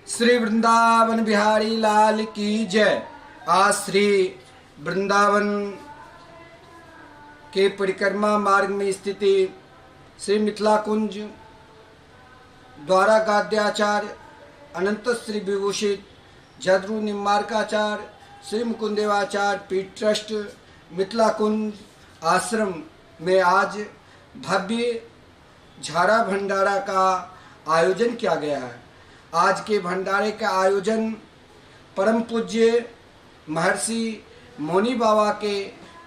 श्री वृंदावन बिहारी लाल की जय। आज श्री वृंदावन के परिक्रमा मार्ग में स्थिति श्री मिथिला कुंज द्वारा गाद्याचार्य अनंत श्री विभूषित जदरू निम्बारकाचार्य श्री मुकुंदेवाचार्य पीठ ट्रस्ट मिथिला कुंज आश्रम में आज भव्य झारा भंडारा का आयोजन किया गया है। आज के भंडारे का आयोजन परम पूज्य महर्षि मौनी बाबा के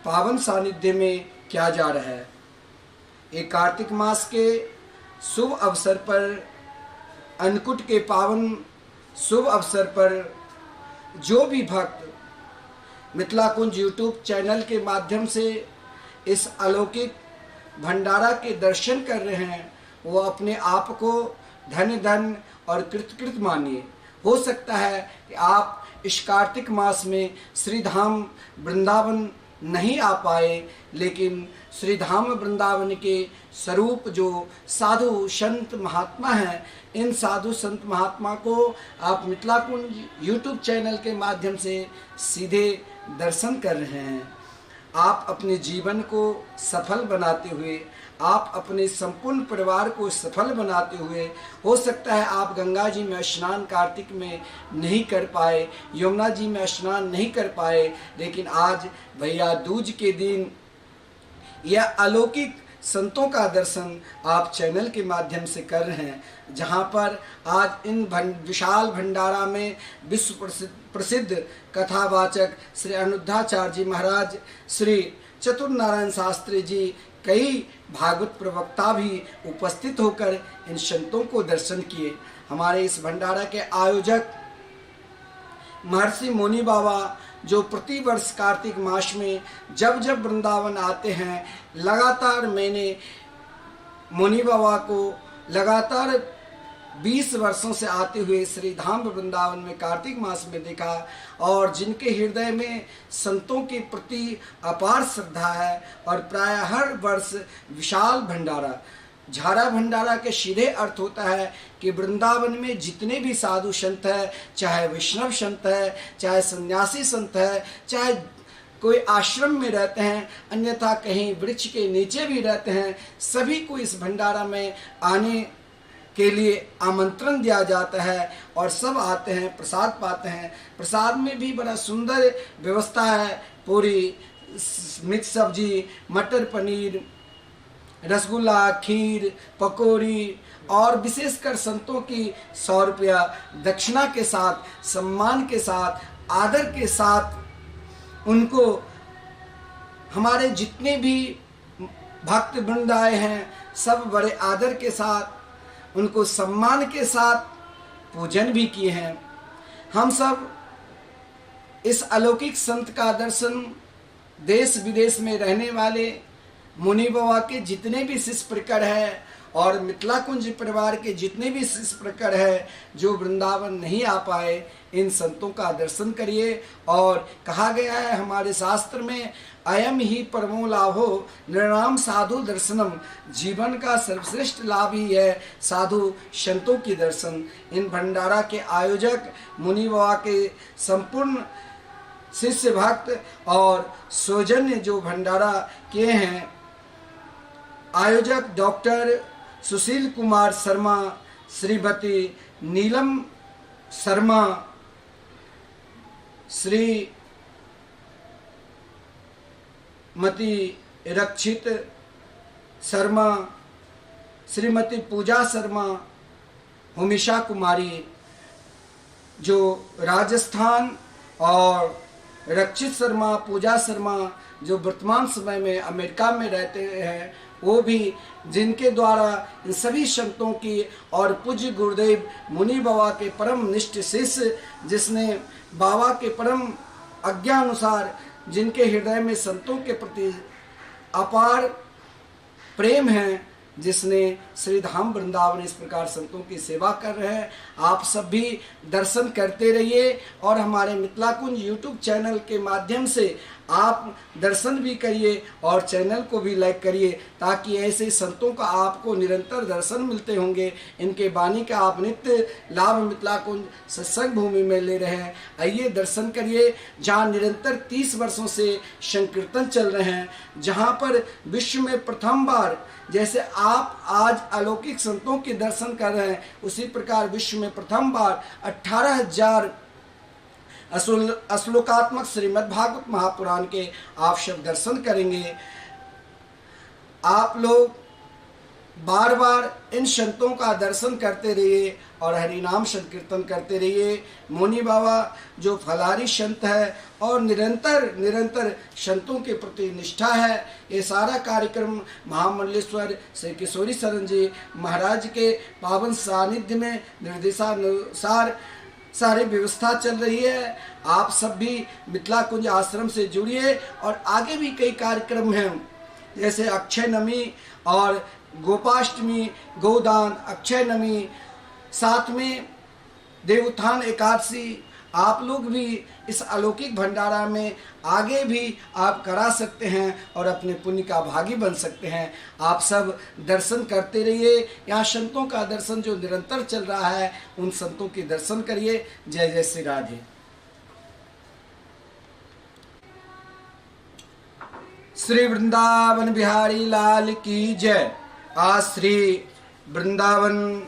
पावन सानिध्य में किया जा रहा है। एक कार्तिक मास के शुभ अवसर पर, अन्नकूट के पावन शुभ अवसर पर जो भी भक्त मिथिला कुंज यूट्यूब चैनल के माध्यम से इस अलौकिक भंडारा के दर्शन कर रहे हैं, वो अपने आप को धन्य धन्य और कृतकृत मानिए। हो सकता है कि आप इस कार्तिक मास में श्री धाम वृंदावन नहीं आ पाए, लेकिन श्री धाम वृंदावन के स्वरूप जो साधु संत महात्मा हैं, इन साधु संत महात्मा को आप मिथिला कुंज यूट्यूब चैनल के माध्यम से सीधे दर्शन कर रहे हैं। आप अपने जीवन को सफल बनाते हुए, आप अपने संपूर्ण परिवार को सफल बनाते हुए, हो सकता है आप गंगा जी में स्नान कार्तिक में नहीं कर पाए, यमुना जी में स्नान नहीं कर पाए, लेकिन आज भैया दूज के दिन यह अलौकिक संतों का दर्शन आप चैनल के माध्यम से कर रहे हैं, जहां पर आज इन विशाल भंडारा में विश्व प्रसिद्ध कथावाचक श्री अनुद्धाचार्य जी महाराज, श्री चतुर नारायण शास्त्री जी, कई भागवत प्रवक्ता भी उपस्थित होकर इन संतों को दर्शन किए। हमारे इस भंडारा के आयोजक महर्षि मौनी बाबा, जो प्रति वर्ष कार्तिक मास में जब जब वृंदावन आते हैं, लगातार मैंने मौनी बाबा को लगातार 20 वर्षों से आते हुए श्री धाम वृंदावन में कार्तिक मास में देखा, और जिनके हृदय में संतों के प्रति अपार श्रद्धा है, और प्राय हर वर्ष विशाल भंडारा, झारा भंडारा के सीधे अर्थ होता है कि वृंदावन में जितने भी साधु संत है, चाहे वैष्णव संत है, चाहे सन्यासी संत है, चाहे कोई आश्रम में रहते हैं, अन्यथा कहीं वृक्ष के नीचे भी रहते हैं, सभी को इस भंडारा में आने के लिए आमंत्रण दिया जाता है और सब आते हैं, प्रसाद पाते हैं। प्रसाद में भी बड़ा सुंदर व्यवस्था है, पूरी, मिक्स सब्जी, मटर पनीर, रसगुल्ला, खीर, पकौड़ी, और विशेषकर संतों की 100 रुपया दक्षिणा के साथ, सम्मान के साथ, आदर के साथ उनको, हमारे जितने भी भक्त वृंद आए हैं, सब बड़े आदर के साथ, उनको सम्मान के साथ पूजन भी किए हैं। हम सब इस अलौकिक संत का दर्शन देश विदेश में रहने वाले मुनि बाबा के जितने भी शिष्य प्रकर है, और मिथिला कुंज परिवार के जितने भी शिष्य प्रकर है जो वृंदावन नहीं आ पाए, इन संतों का दर्शन करिए। और कहा गया है हमारे शास्त्र में, अयम ही परमो लाभो नृणाम साधु दर्शनम, जीवन का सर्वश्रेष्ठ लाभ ही है साधु संतों की दर्शन। इन भंडारा के आयोजक मुनि बाबा के संपूर्ण शिष्य भक्त और सौजन्य जो भंडारा किए हैं, आयोजक डॉक्टर सुशील कुमार शर्मा, श्रीमती नीलम शर्मा, श्रीमती रक्षित शर्मा, श्रीमती पूजा शर्मा, हुमिशा कुमारी जो राजस्थान, और रक्षित शर्मा, पूजा शर्मा जो वर्तमान समय में अमेरिका में रहते हैं, वो भी, जिनके द्वारा इन सभी संतों की और पूज्य गुरुदेव मुनि बाबा के परम निष्ठ शिष्य, जिसने बाबा के परम आज्ञानुसार, जिनके हृदय में संतों के प्रति अपार प्रेम है, जिसने श्री धाम वृंदावन इस प्रकार संतों की सेवा कर रहे हैं। आप सब भी दर्शन करते रहिए, और हमारे मिथिला कुंज यूट्यूब चैनल के माध्यम से आप दर्शन भी करिए और चैनल को भी लाइक करिए, ताकि ऐसे संतों का आपको निरंतर दर्शन मिलते होंगे। इनके वाणी का आप नित्य लाभ मिथिला कुंज सत्संग भूमि में ले रहे हैं। आइए दर्शन करिए, जहाँ निरंतर 30 वर्षों से संकीर्तन चल रहे हैं, जहाँ पर विश्व में प्रथम बार, जैसे आप आज अलौकिक संतों के दर्शन कर रहे हैं, उसी प्रकार विश्व में प्रथम बार 18,000 श्लोकात्मक श्रीमद् भागवत महापुराण के आप सब दर्शन करेंगे। आप लोग बार बार इन संतों का दर्शन करते रहिए और हरिनाम संकीर्तन करते रहिए। मौनी बाबा जो फलारी संत है और निरंतर संतों के प्रति निष्ठा है, ये सारा कार्यक्रम महामंडलेश्वर श्री किशोरी शरण जी महाराज के पावन सानिध्य में निर्देशानुसार सारी व्यवस्था चल रही है। आप सब भी मिथिला कुंज आश्रम से जुड़िए और आगे भी कई कार्यक्रम हैं, जैसे अक्षय नमी और गोपाष्टमी, गोदान, अक्षय नमी, साथ में देवोत्थान एकादशी। आप लोग भी इस अलौकिक भंडारा में आगे भी आप करा सकते हैं और अपने पुण्य का भागी बन सकते हैं। आप सब दर्शन करते रहिए। यहाँ संतों का दर्शन जो निरंतर चल रहा है, उन संतों के दर्शन करिए। जय जय श्री राधे। श्री वृंदावन बिहारी लाल की जय। आज श्री वृंदावन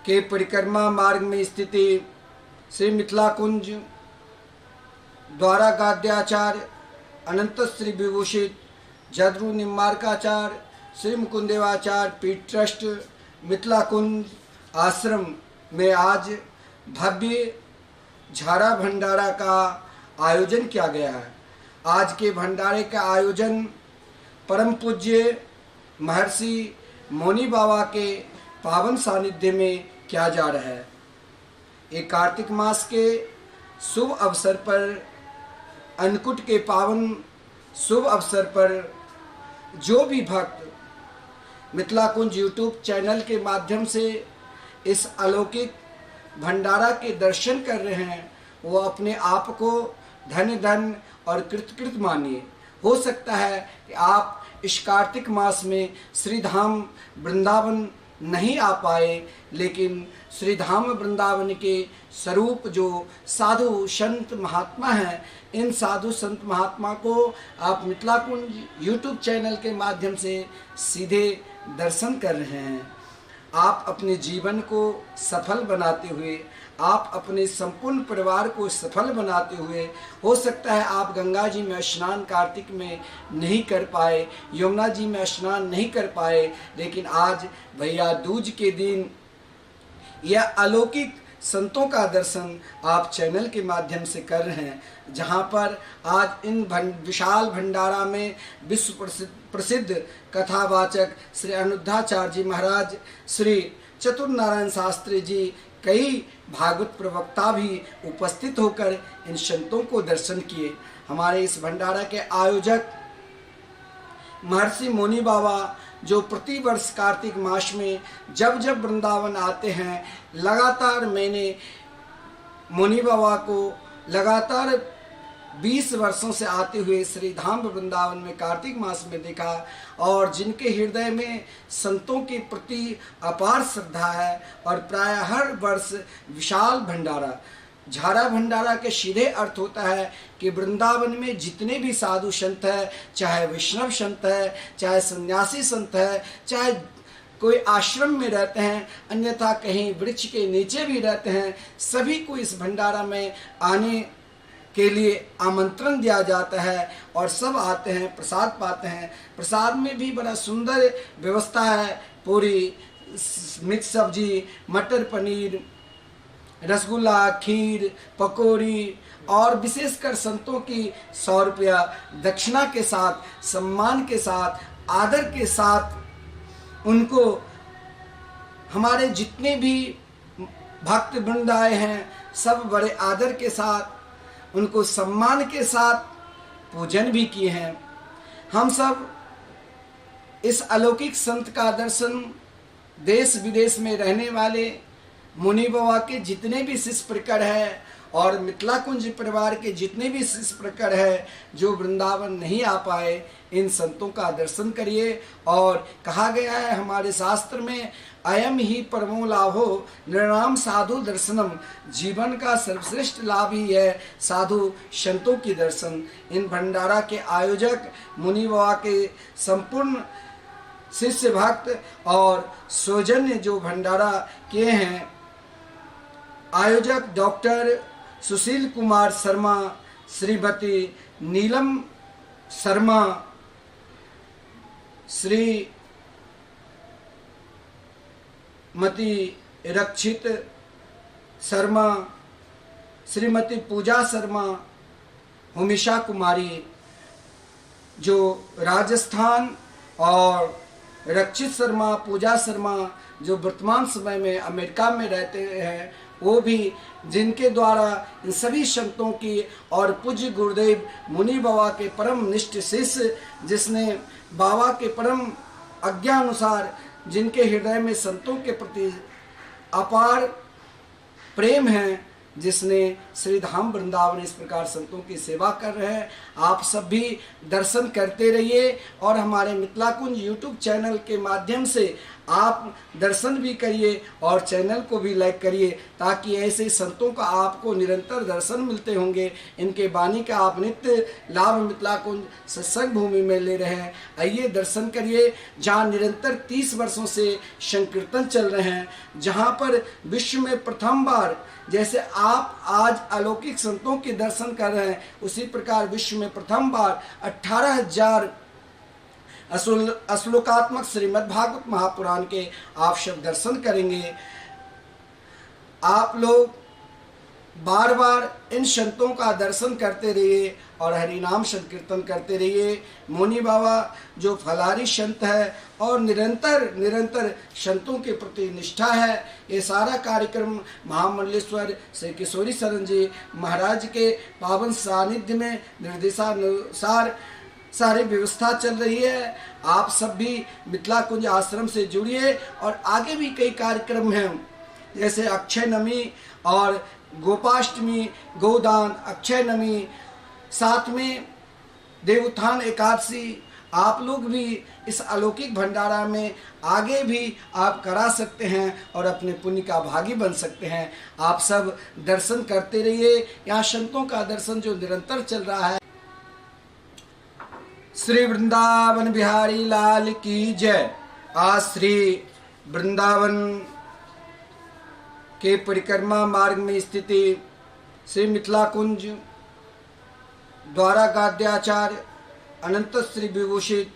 के परिक्रमा मार्ग में स्थिति श्री मिथिला कुंज द्वारा गाद्याचार्य अनंत श्री विभूषित जदरू निम्बार्काचार्य श्री मुकुंदेवाचार्य पीठ ट्रस्ट मिथिला कुंज आश्रम में आज भव्य झारा भंडारा का आयोजन किया गया है। आज के भंडारे का आयोजन परम पूज्य महर्षि मौनी बाबा के पावन सानिध्य में किया जा रहा है। एक कार्तिक मास के शुभ अवसर पर, अन्नकूट के पावन शुभ अवसर पर जो भी भक्त मिथिला कुंज यूट्यूब चैनल के माध्यम से इस अलौकिक भंडारा के दर्शन कर रहे हैं, वो अपने आप को धन्य और कृतकृत मानिए। हो सकता है कि आप इस कार्तिक मास में श्रीधाम वृंदावन नहीं आ पाए, लेकिन श्रीधाम वृंदावन के स्वरूप जो साधु संत महात्मा हैं, इन साधु संत महात्मा को आप मिथिला कुंज यूट्यूब चैनल के माध्यम से सीधे दर्शन कर रहे हैं। आप अपने जीवन को सफल बनाते हुए, आप अपने संपूर्ण परिवार को सफल बनाते हुए, हो सकता है आप गंगा जी में स्नान कार्तिक में नहीं कर पाए, यमुना जी में स्नान नहीं कर पाए, लेकिन आज भैया दूज के दिन यह अलौकिक संतों का दर्शन आप चैनल के माध्यम से कर रहे हैं, जहां पर आज इन विशाल भंडारा में विश्व प्रसिद्ध कथावाचक श्री अनुद्धाचार्य जी महाराज, श्री चतुर्नारायण शास्त्री जी, कई भागवत प्रवक्ता भी उपस्थित होकर इन संतों को दर्शन किए। हमारे इस भंडारा के आयोजक महर्षि मौनी बाबा जो प्रतिवर्ष कार्तिक मास में जब वृंदावन आते हैं, लगातार मैंने मौनी बाबा को लगातार 20 वर्षों से आते हुए श्री धाम वृंदावन में कार्तिक मास में देखा, और जिनके हृदय में संतों के प्रति अपार श्रद्धा है, और प्राय हर वर्ष विशाल भंडारा, झारा भंडारा के सीधे अर्थ होता है कि वृंदावन में जितने भी साधु संत है, चाहे वैष्णव संत है, चाहे सन्यासी संत है, चाहे कोई आश्रम में रहते हैं, अन्यथा कहीं वृक्ष के नीचे भी रहते हैं, सभी को इस भंडारा में आने के लिए आमंत्रण दिया जाता है और सब आते हैं, प्रसाद पाते हैं। प्रसाद में भी बड़ा सुंदर व्यवस्था है, पूरी, मिक्स सब्जी, मटर पनीर, रसगुल्ला, खीर, पकौड़ी, और विशेषकर संतों की 100 रुपया दक्षिणा के साथ, सम्मान के साथ, आदर के साथ उनको हमारे जितने भी भक्त वृंद आए हैं, सब बड़े आदर के साथ, उनको सम्मान के साथ पूजन भी किए हैं। हम सब इस अलौकिक संत का दर्शन देश विदेश में रहने वाले मुनि बाबा के जितने भी शिष्य प्रकट है और मिथिला कुंज परिवार के जितने भी शिष्य प्रकट है जो वृंदावन नहीं आ पाए, इन संतों का दर्शन करिए। और कहा गया है हमारे शास्त्र में, अयम ही परमो लाभो नृणाम साधु दर्शनम, जीवन का सर्वश्रेष्ठ लाभ ही है साधु संतों की दर्शन। इन भंडारा के आयोजक मुनि बाबा के संपूर्ण शिष्य भक्त और सौजन्य जो भंडारा किए हैं, आयोजक डॉक्टर सुशील कुमार शर्मा, श्रीमती नीलम शर्मा, श्रीमती रक्षित शर्मा, श्रीमती पूजा शर्मा, हुमिशा कुमारी जो राजस्थान, और रक्षित शर्मा, पूजा शर्मा जो वर्तमान समय में अमेरिका में रहते हैं, वो भी जिनके द्वारा इन सभी संतों की और पूज्य गुरुदेव मुनि बाबा के परम निष्ठ शिष्य, जिसने बाबा के परम आज्ञा अनुसार जिनके हृदय में संतों के प्रति अपार प्रेम है, जिसने श्री धाम वृंदावन इस प्रकार संतों की सेवा कर रहे हैं। आप सब भी दर्शन करते रहिए और हमारे मिथिला कुंज यूट्यूब चैनल के माध्यम से आप दर्शन भी करिए और चैनल को भी लाइक करिए, ताकि ऐसे संतों का आपको निरंतर दर्शन मिलते होंगे। इनके वाणी का आप नित्य लाभ मिथिला कुंज सत्संग भूमि में ले रहे हैं। आइए दर्शन करिए, जहाँ निरंतर 30 वर्षों से संकीर्तन चल रहे हैं, जहाँ पर विश्व में प्रथम बार, जैसे आप आज अलौकिक संतों के दर्शन कर रहे हैं, उसी प्रकार विश्व में प्रथम बार 18,000 श्लोकात्मक श्रीमद् भागवत महापुराण के आप सब दर्शन करेंगे। आप लोग बार बार इन संतों का दर्शन करते रहिए और हरि नाम संकीर्तन करते रहिए। मुनि बाबा जो फलारी संत है और निरंतर संतों के प्रति निष्ठा है, ये सारा कार्यक्रम महामंडलेश्वर श्री किशोरी शरण जी महाराज के पावन सानिध्य में निर्देशानुसार सारी व्यवस्था चल रही है। आप सब भी मिथिला कुंज आश्रम से जुड़िए और आगे भी कई कार्यक्रम हैं, जैसे अक्षय नमी और गोपाष्टमी, गोदान, अक्षय नमी, साथ में देवोत्थान एकादशी। आप लोग भी इस अलौकिक भंडारा में आगे भी आप करा सकते हैं और अपने पुण्य का भागी बन सकते हैं। आप सब दर्शन करते रहिए, यहाँ संतों का दर्शन जो निरंतर चल रहा है। श्री वृंदावन बिहारी लाल की जय। आज श्री वृंदावन के परिक्रमा मार्ग में स्थिति श्री मिथिला कुंज द्वारा गाद्याचार्य अनंत श्री विभूषित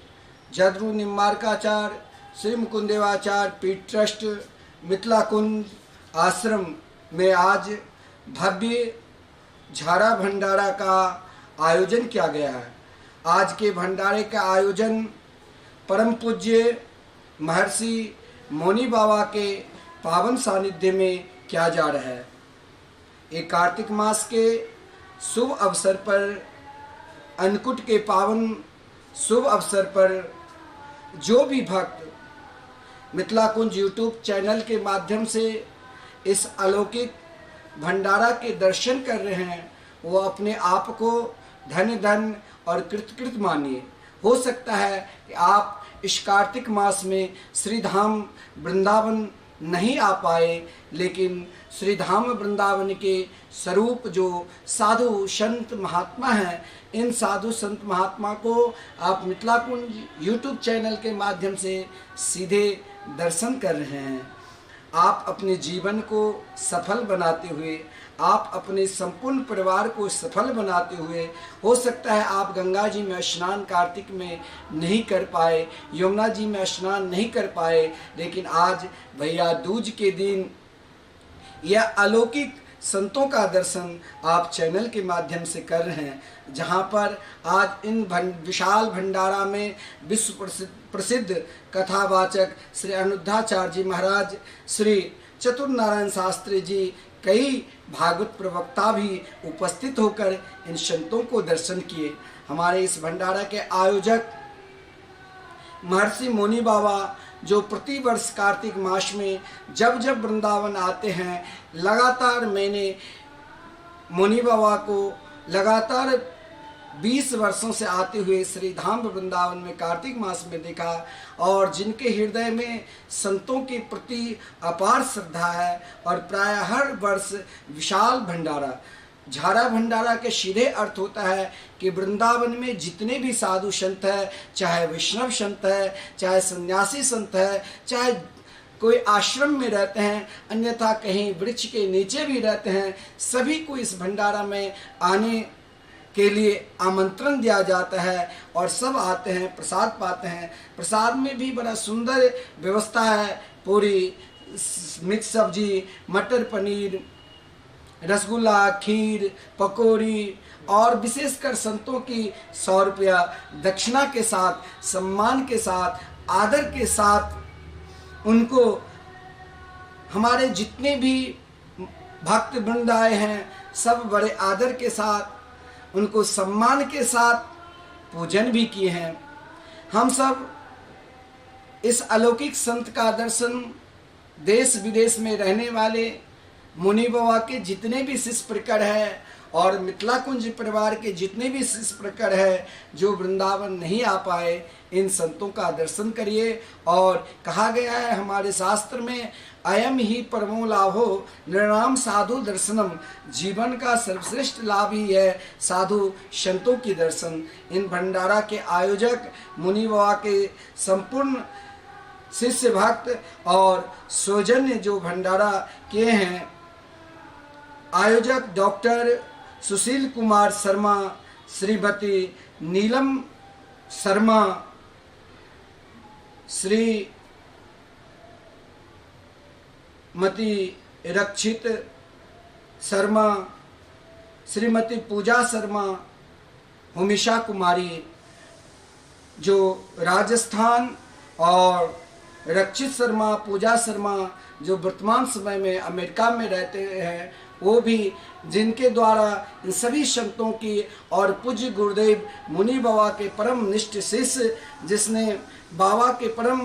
जदरू निम्बारकाचार्य श्री मुकुंदेवाचार्य पीठ ट्रस्ट मिथिला कुंज आश्रम में आज भव्य झारा भंडारा का आयोजन किया गया है। आज के भंडारे का आयोजन परम पूज्य महर्षि मुनि बाबा के पावन सानिध्य में किया जा रहा है। एक कार्तिक मास के शुभ अवसर पर, अन्नकूट के पावन शुभ अवसर पर जो भी भक्त मिथिला कुंज यूट्यूब चैनल के माध्यम से इस अलौकिक भंडारा के दर्शन कर रहे हैं, वो अपने आप को धन्य और कृतकृत मानिए। हो सकता है कि आप इस कार्तिक मास में श्री धाम वृंदावन नहीं आ पाए, लेकिन श्री धाम वृंदावन के स्वरूप जो साधु संत महात्मा हैं, इन साधु संत महात्मा को आप मिथिला कुंज यूट्यूब चैनल के माध्यम से सीधे दर्शन कर रहे हैं। आप अपने जीवन को सफल बनाते हुए, आप अपने संपूर्ण परिवार को सफल बनाते हुए, हो सकता है आप गंगा जी में स्नान कार्तिक में नहीं कर पाए, यमुना जी में स्नान नहीं कर पाए, लेकिन आज भैया दूज के दिन यह अलौकिक संतों का दर्शन आप चैनल के माध्यम से कर रहे हैं, जहां पर आज इन विशाल भंडारा में विश्व प्रसिद्ध कथावाचक श्री अनुद्धाचार्य जी महाराज, श्री चतुर नारायण शास्त्री जी, कई भागवत प्रवक्ता भी उपस्थित होकर इन संतों को दर्शन किए। हमारे इस भंडारा के आयोजक महर्षि मुनि बाबा जो प्रतिवर्ष कार्तिक मास में जब जब वृंदावन आते हैं, लगातार मैंने मुनि बाबा को लगातार 20 वर्षों से आते हुए श्री धाम वृंदावन में कार्तिक मास में देखा, और जिनके हृदय में संतों के प्रति अपार श्रद्धा है, और प्राय हर वर्ष विशाल भंडारा, झारा भंडारा के सीधे अर्थ होता है कि वृंदावन में जितने भी साधु संत है, चाहे वैष्णव संत है, चाहे सन्यासी संत है, चाहे कोई आश्रम में रहते हैं, अन्यथा कहीं वृक्ष के नीचे भी रहते हैं, सभी को इस भंडारा में आने के लिए आमंत्रण दिया जाता है और सब आते हैं, प्रसाद पाते हैं। प्रसाद में भी बड़ा सुंदर व्यवस्था है, पूरी, मिक्स सब्जी, मटर पनीर, रसगुल्ला, खीर, पकौड़ी, और विशेषकर संतों की 100 रुपया दक्षिणा के साथ, सम्मान के साथ, आदर के साथ उनको हमारे जितने भी भक्त वृंद आए हैं, सब बड़े आदर के साथ उनको सम्मान के साथ पूजन भी किए हैं। हम सब इस अलौकिक संत का दर्शन देश विदेश में रहने वाले मुनि बाबा के जितने भी शिष्य प्रकर है, और मिथिला कुंज परिवार के जितने भी शिष्य प्रकर है जो वृंदावन नहीं आ पाए, इन संतों का दर्शन करिए। और कहा गया है हमारे शास्त्र में, अयम ही परमो लाभो नृणाम साधु दर्शनम, जीवन का सर्वश्रेष्ठ लाभ ही है साधु संतों की दर्शन। इन भंडारा के आयोजक मुनि बाबा के संपूर्ण शिष्य भक्त और सौजन्य जो भंडारा किए हैं, आयोजक डॉक्टर सुशील कुमार शर्मा, श्रीमती नीलम शर्मा, श्रीमती रक्षित शर्मा, श्रीमती पूजा शर्मा, हुमिशा कुमारी जो राजस्थान, और रक्षित शर्मा, पूजा शर्मा जो वर्तमान समय में अमेरिका में रहते हैं, वो भी, जिनके द्वारा इन सभी संतों की और पूज्य गुरुदेव मुनि बाबा के परम निष्ठ शिष्य, जिसने बाबा के परम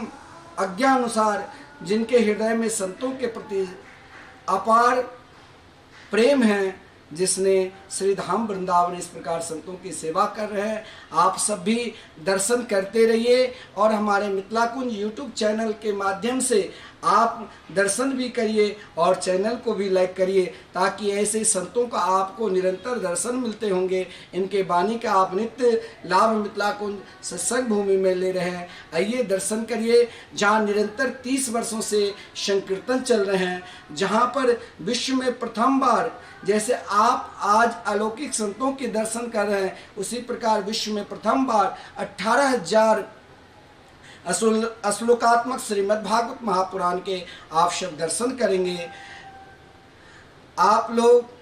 आज्ञानुसार, जिनके हृदय में संतों के प्रति अपार प्रेम है, जिसने श्री धाम वृंदावन इस प्रकार संतों की सेवा कर रहे हैं। आप सब भी दर्शन करते रहिए, और हमारे मिथिला कुंज यूट्यूब चैनल के माध्यम से आप दर्शन भी करिए और चैनल को भी लाइक करिए, ताकि ऐसे संतों का आपको निरंतर दर्शन मिलते होंगे। इनके वाणी का आप नित्य लाभ मिथिला कुंज सत्संग भूमि में ले रहे हैं। आइए दर्शन करिए, जहाँ निरंतर 30 वर्षों से संकीर्तन चल रहे हैं, जहाँ पर विश्व में प्रथम बार, जैसे आप आज अलौकिक संतों के दर्शन कर रहे हैं, उसी प्रकार विश्व में प्रथम बार 18,000 श्लोकात्मक श्रीमद् भागवत महापुराण के आप सब दर्शन करेंगे। आप लोग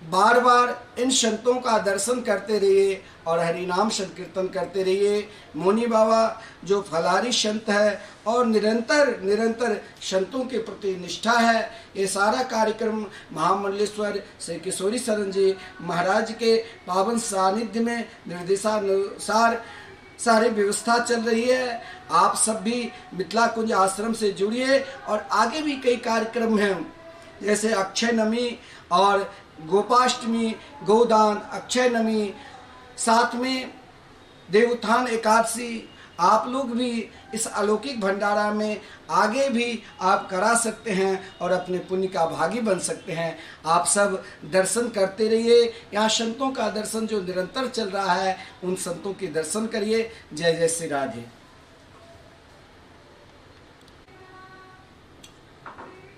बार बार इन संतों का दर्शन करते रहिए और हरि नाम संकीर्तन करते रहिए। मुनि बाबा जो फलारी संत है और निरंतर संतों के प्रति निष्ठा है, ये सारा कार्यक्रम महामंडलेश्वर श्री किशोरी शरण जी महाराज के पावन सानिध्य में निर्देशानुसार सारी व्यवस्था चल रही है। आप सब भी मिथिला कुंज आश्रम से जुड़िए, और आगे भी कई कार्यक्रम हैं, जैसे अक्षय नमी और गोपाष्टमी, गोदान, अक्षय नमी, साथ में देवोत्थान एकादशी। आप लोग भी इस अलौकिक भंडारा में आगे भी आप करा सकते हैं और अपने पुण्य का भागी बन सकते हैं। आप सब दर्शन करते रहिए। यहाँ संतों का दर्शन जो निरंतर चल रहा है, उन संतों के दर्शन करिए। जय जय श्री राधे।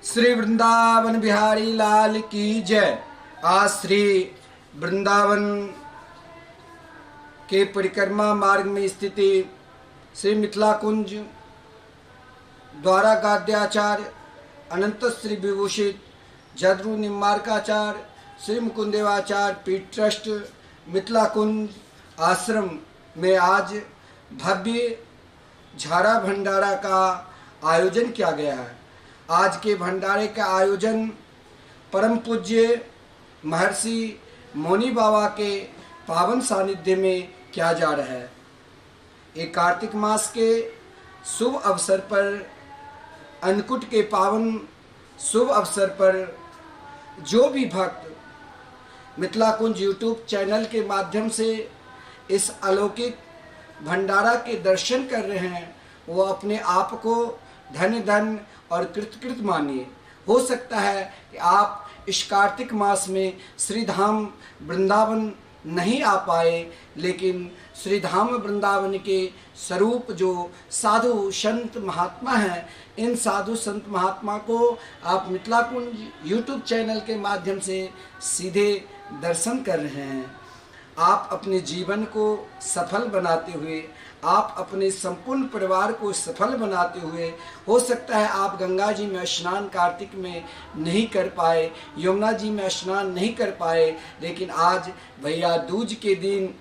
श्री वृंदावन बिहारी लाल की जय। आज श्री वृंदावन के परिक्रमा मार्ग में स्थिति श्री मिथिला कुंज द्वारा गाद्याचार्य अनंत श्री विभूषित जदरू निम्बार्काचार्य श्री मुकुंदेवाचार्य पीठ ट्रस्ट मिथिला कुंज आश्रम में आज भव्य झारा भंडारा का आयोजन किया गया है। आज के भंडारे का आयोजन परम पूज्य महर्षि मुनि बाबा के पावन सानिध्य में किया जा रहा है। एक कार्तिक मास के शुभ अवसर पर, अन्नकूट के पावन शुभ अवसर पर जो भी भक्त मिथिला कुंज यूट्यूब चैनल के माध्यम से इस अलौकिक भंडारा के दर्शन कर रहे हैं, वो अपने आप को धन्य धन्य और कृतकृत मानिए। हो सकता है कि आप इस कार्तिक मास में श्री धाम वृंदावन नहीं आ पाए, लेकिन श्री धाम वृंदावन के स्वरूप जो साधु संत महात्मा हैं, इन साधु संत महात्मा को आप मिथिला कुंज यूट्यूब चैनल के माध्यम से सीधे दर्शन कर रहे हैं। आप अपने जीवन को सफल बनाते हुए, आप अपने संपूर्ण परिवार को सफल बनाते हुए, हो सकता है आप गंगा जी में स्नान कार्तिक में नहीं कर पाए, यमुना जी में स्नान नहीं कर पाए, लेकिन आज भैया दूज के दिन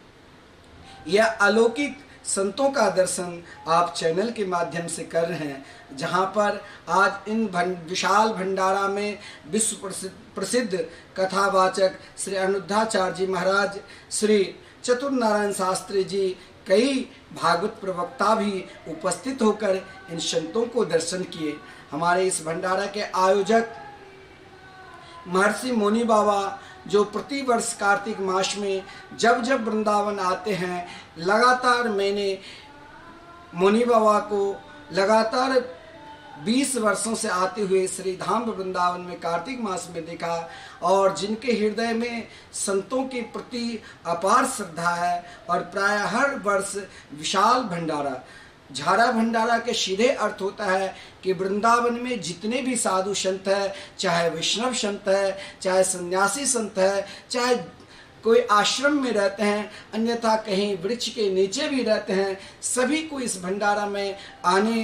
यह अलौकिक संतों का दर्शन आप चैनल के माध्यम से कर रहे हैं, जहां पर आज इन विशाल भंडारा में विश्व प्रसिद्ध कथावाचक श्री अनुद्धाचार्य जी महाराज, श्री चतुर नारायण शास्त्री जी, कई भागवत प्रवक्ता भी उपस्थित होकर इन संतों को दर्शन किए। हमारे इस भंडारा के आयोजक महर्षि मुनि बाबा, जो प्रति वर्ष कार्तिक मास में जब जब वृंदावन आते हैं, लगातार मैंने मुनि बाबा को लगातार 20 वर्षों से आते हुए श्री धाम वृंदावन में कार्तिक मास में देखा, और जिनके हृदय में संतों के प्रति अपार श्रद्धा है, और प्राय हर वर्ष विशाल भंडारा, झारा भंडारा के सीधे अर्थ होता है कि वृंदावन में जितने भी साधु संत है, चाहे वैष्णव संत है, चाहे सन्यासी संत है, चाहे कोई आश्रम में रहते हैं, अन्यथा कहीं वृक्ष के नीचे भी रहते हैं, सभी को इस भंडारा में आने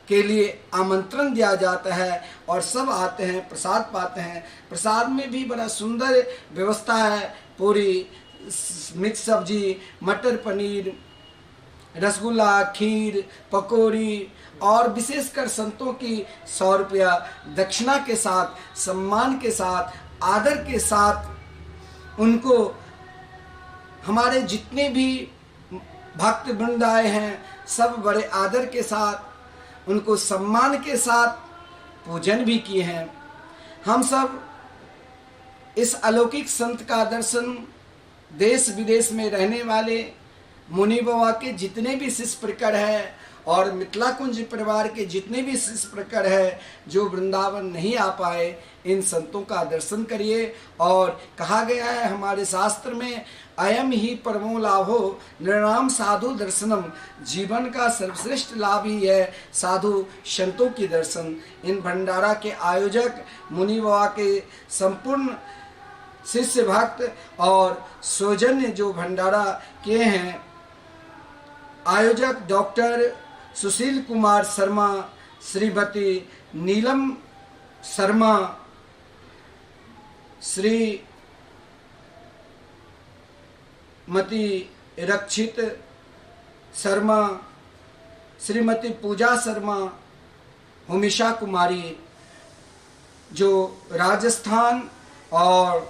के लिए आमंत्रण दिया जाता है और सब आते हैं, प्रसाद पाते हैं। प्रसाद में भी बड़ा सुंदर व्यवस्था है, पूरी, मिक्स सब्जी, मटर पनीर, रसगुल्ला, खीर, पकौड़ी, और विशेषकर संतों की 100 रुपया दक्षिणा के साथ, सम्मान के साथ, आदर के साथ उनको हमारे जितने भी भक्त वृंद आए हैं, सब बड़े आदर के साथ, उनको सम्मान के साथ पूजन भी किए हैं। हम सब इस अलौकिक संत का दर्शन देश विदेश में रहने वाले मुनि बाबा के जितने भी शिष्य प्रकर है, और मिथिला कुंज परिवार के जितने भी शिष्य प्रकर है जो वृंदावन नहीं आ पाए, इन संतों का दर्शन करिए। और कहा गया है हमारे शास्त्र में, अयम ही परमो लाभो नृणाम साधु दर्शनम, जीवन का सर्वश्रेष्ठ लाभ ही है साधु संतों की दर्शन। इन भंडारा के आयोजक मुनि बाबा के संपूर्ण शिष्य भक्त और सौजन्य जो भंडारा किए हैं, आयोजक डॉक्टर सुशील कुमार शर्मा, श्रीमती नीलम शर्मा, श्रीमती रक्षित शर्मा, श्रीमती पूजा शर्मा, हुमिशा कुमारी जो राजस्थान, और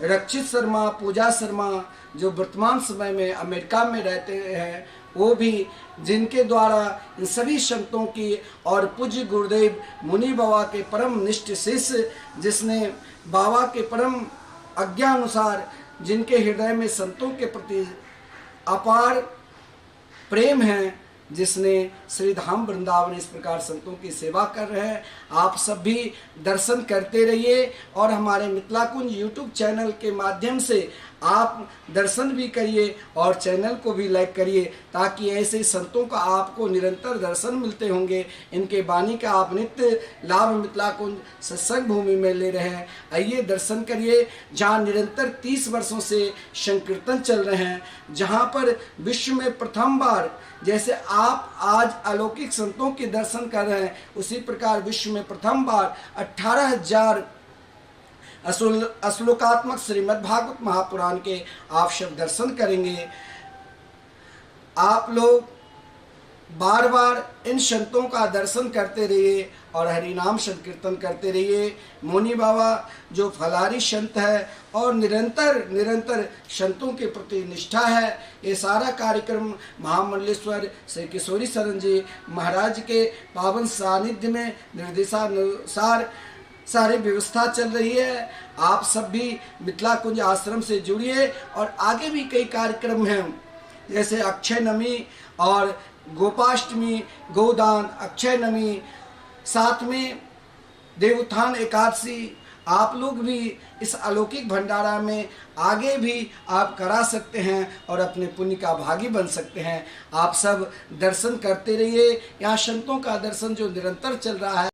रक्षित शर्मा, पूजा शर्मा जो वर्तमान समय में अमेरिका में रहते हैं, वो भी, जिनके द्वारा इन सभी संतों की और पूज्य गुरुदेव मुनि बाबा के परम निष्ठ शिष्य, जिसने बाबा के परम आज्ञानुसार, जिनके हृदय में संतों के प्रति अपार प्रेम है, जिसने श्री धाम वृंदावन इस प्रकार संतों की सेवा कर रहे हैं। आप सब भी दर्शन करते रहिए, और हमारे मिथिला कुंज यूट्यूब चैनल के माध्यम से आप दर्शन भी करिए और चैनल को भी लाइक करिए, ताकि ऐसे संतों का आपको निरंतर दर्शन मिलते होंगे। इनके वाणी का आप नित्य लाभ मिथिला कुंज सत्संग भूमि में ले रहे हैं। आइए दर्शन करिए, जहाँ निरंतर 30 वर्षों से संकीर्तन चल रहे हैं, जहाँ पर विश्व में प्रथम बार, जैसे आप आज अलौकिक संतों के दर्शन कर रहे हैं, उसी प्रकार विश्व में प्रथम बार 18,000 श्लोकात्मक श्रीमद् भागवत महापुराण के आप सब दर्शन करेंगे। आप लोग बार बार इन संतों का दर्शन करते रहिए और हरि नाम संकीर्तन करते रहिए। मौनी बाबा जो फलारी संत है और निरंतर निरंतर संतों के प्रति निष्ठा है, ये सारा कार्यक्रम महामंडलेश्वर श्री किशोरी शरण जी महाराज के पावन सानिध्य में निर्देशानुसार सारी व्यवस्था चल रही है। आप सब भी मिथिला कुंज आश्रम से जुड़िए और आगे भी कई कार्यक्रम हैं, जैसे अक्षय नमी और गोपाष्टमी, गोदान, अक्षय नमी, साथ में देवोत्थान एकादशी। आप लोग भी इस अलौकिक भंडारा में आगे भी आप करा सकते हैं और अपने पुण्य का भागी बन सकते हैं। आप सब दर्शन करते रहिए। यहाँ संतों का दर्शन जो निरंतर चल रहा है।